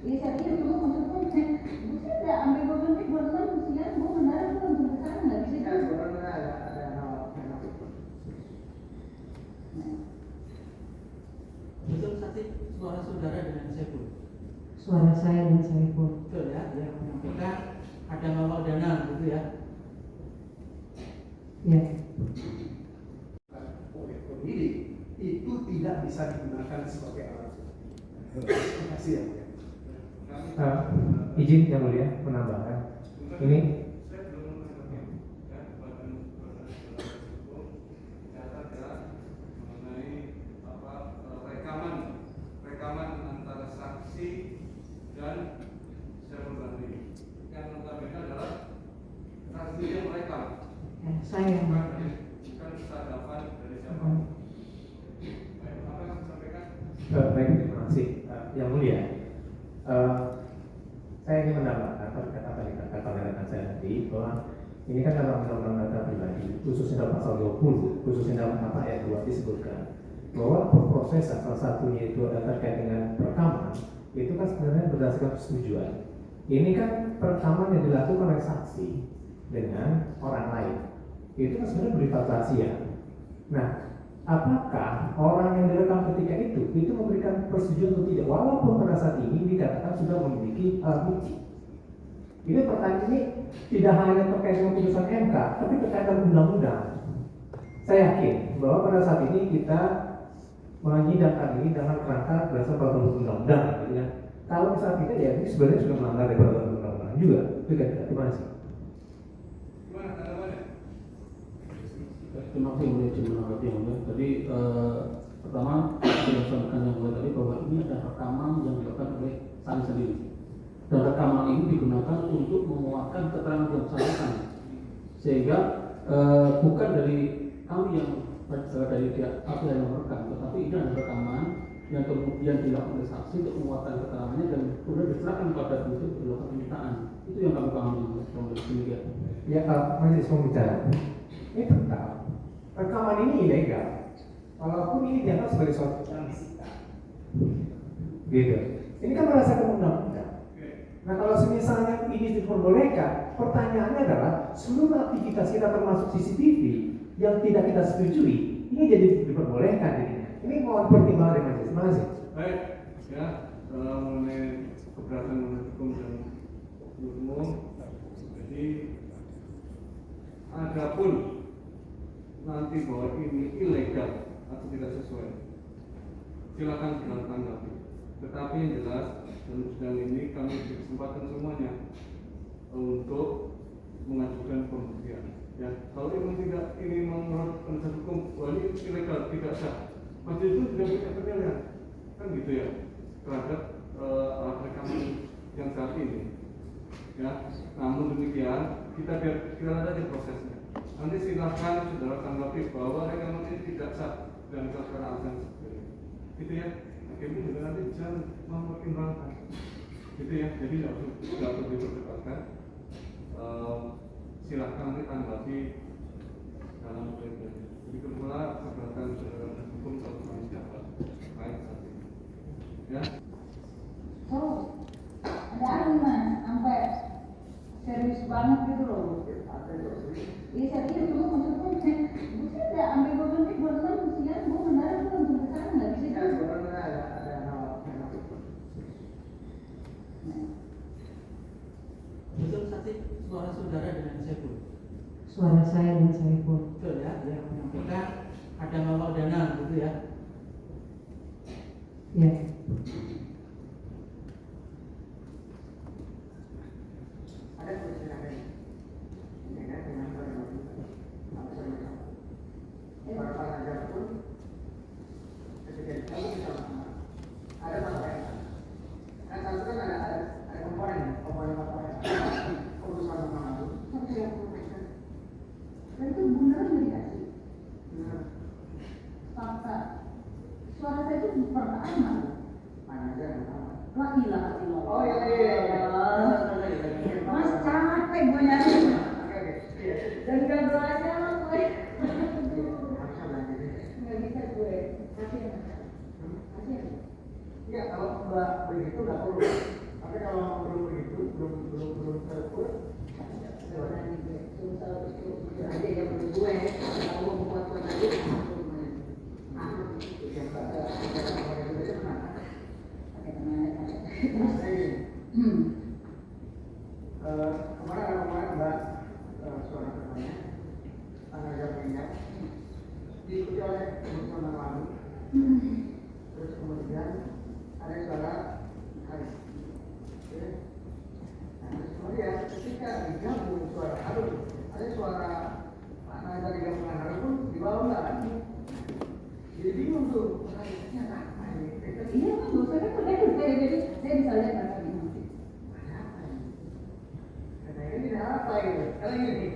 Iya saya cuma maksudnya saya udah ambil beberapa bulan siang gue mendarat gue langsung ke sana nggak bisa ya sebenarnya ada nama betul saksi suara saudara dengan Saiful. Suara saya dan Saiful. Betul ya, yang menyampaikan ada ngawal dana gitu ya. Ya. oleh penyidik itu tidak bisa digunakan sebagai alat. Terima kasih ya. Izin yang mulia menambahkan ini rekaman antara saksi dan Saiful Bahri yang notabene adalah saksi yang merekam, Saya. bukan sadapan dari siapa. Baik, apa yang disampaikan? baik, terima kasih yang mulia. Saya ingin menambahkan terkait apa yang dikatakan oleh rekan saya tadi bahwa ini kan dalam undang-undang data pribadi, khususnya dalam pasal 20, khususnya dalam ayat 2 disebutkan bahwa proses salah satunya itu adalah terkait dengan perekaman, itu kan sebenarnya berdasarkan persetujuan. Ini kan perekaman yang dilakukan oleh saksi dengan orang lain, itu kan sebenarnya bersifat rahasia. Nah, apakah orang yang direkam ketika itu memberikan persetujuan atau tidak? Walaupun pada saat ini dikatakan sudah memiliki alat bukti. Ini pertanyaan ini tidak hanya terkait dengan putusan MK, tapi terkait dengan undang-undang. Saya yakin bahwa pada saat ini kita menyidangkan ini dalam kerangka berdasarkan peraturan undang-undang, gitu kan? Kalau misalnya tidak, ya ini sebenarnya sudah melanggar dari peraturan undang-undang juga. Itu kan? Terima kasih. Gimana tanggapannya? Terima kasih yang mulia menanggapi yang mulia. Tadi pertama saya sampaikan yang mulia tadi bahwa ini ada rekaman yang dilakukan oleh saksi sendiri. Dan rekaman ini digunakan untuk menguatkan keterangan yang bersangkutan, sehingga bukan dari kami yang dari pihak yang merekam, tetapi ini adalah rekaman yang kemudian dilakukan oleh saksi untuk menguatkan keterangannya dan kemudian diserahkan kepada penyidik untuk dilakukan penyitaan. Itu yang kami pahami demikian. Ya, majelis pembicara, ini tetap rekaman ini ilegal, walaupun ini dianggap sebagai suatu yang disita. Gitu. Ini kan berdasarkan undang-undang. Nah, kalau misalnya ini diperbolehkan, pertanyaannya adalah seluruh aktivitas kita termasuk CCTV yang tidak kita setujui, ini jadi diperbolehkan jadinya. Ini mohon pertimbangan dari majelis. Terima kasih. Baik, ya mengenai keberatan hukum dan umum. Jadi, adapun nanti bahwa ini ilegal atau tidak sesuai, silakan tanggapi. Tetapi yang jelas dalam sidang ini kami beri kesempatan semuanya untuk mengajukan pembuktian. Ya, kalau memang tidak ini menurut penasihat hukum bahwa ini ilegal, tidak sah, majelis itu tidak punya penilaian, kan gitu ya, terhadap alat rekaman yang saat ini. Ya, namun demikian kita lihat aja prosesnya. Nanti silakan saudara tanggapi bahwa rekaman ini tidak sah dan karena alasan seperti ini. Gitu ya. Hakim juga nanti bisa mempertimbangkan. Gitu ya. Jadi tidak perlu diperdebatkan. Silakan nanti tanggapi dalam berikutnya. Begitu pula keberatan saudara hukum atau siapa baik saat ini. Ya. Oh, ada argumen sampai serius banget gitu loh. Iya saya cuma maksudnya saya udah ambil beberapa bulan siang gue mendarat gue langsung ke sana nggak bisa ya sebenarnya ada nama Betul saksi suara saudara dengan Saiful. Suara saya dan Saiful. Betul ya, yang menyampaikan ada ngawal dana gitu ya. Ya. ada tulisan ada ini. Ini kan dengan para pengajar pun ketika ditahu kita ada masalah kan satu kan ada komponen keputusan mengambil tapi yang dan itu beneran nggak dikasih fakta suara saya itu pertama itu aja yang menurut gue kalau mau buat lagi yang pakai kemarin ada suara katanya tanggal jam minyak diikuti oleh teman-teman lalu, terus kemudian ada suara hai, nah, terus kemudian ketika digabung suara harum, ada suara mana dari gabungan harum pun dibawa lagi, jadi bingung tuh, ini apa ini? iya kan dosa kan jadi saya bisa lihat apa ini Ada apa ini? Katanya ini apa ini? Kalau ini